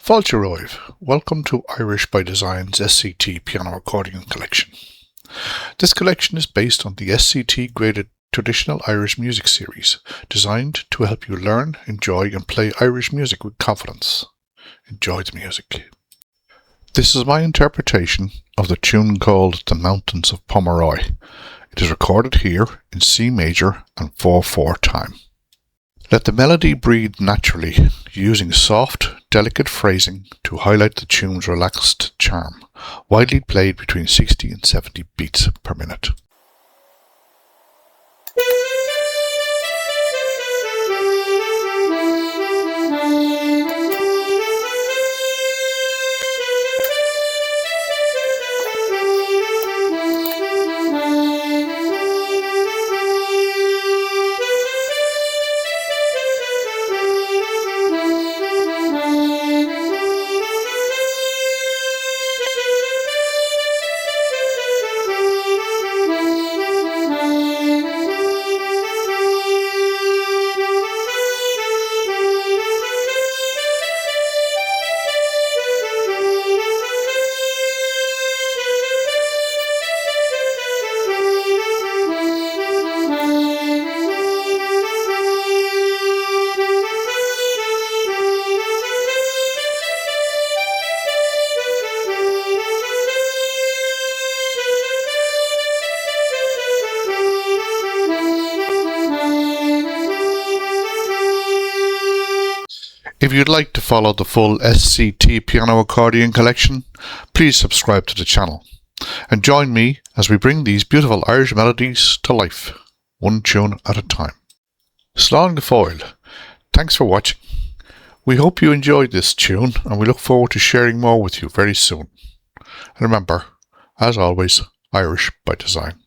Fáilte welcome to Irish by Design's SCT piano accordion collection. This collection is based on the SCT graded traditional Irish music series, designed to help you learn, enjoy and play Irish music with confidence. Enjoy the music. This is my interpretation of the tune called The Mountains of Pomeroy. It is recorded here in C major and 4/4 time. Let the melody breathe naturally, using soft, delicate phrasing to highlight the tune's relaxed charm, widely played between 60 and 70 beats per minute. If you'd like to follow the full SCT piano accordion collection, please subscribe to the channel and join me as we bring these beautiful Irish melodies to life, one tune at a time. Slán go fóill. Thanks for watching. We hope you enjoyed this tune and we look forward to sharing more with you very soon. And remember, as always, Irish by design.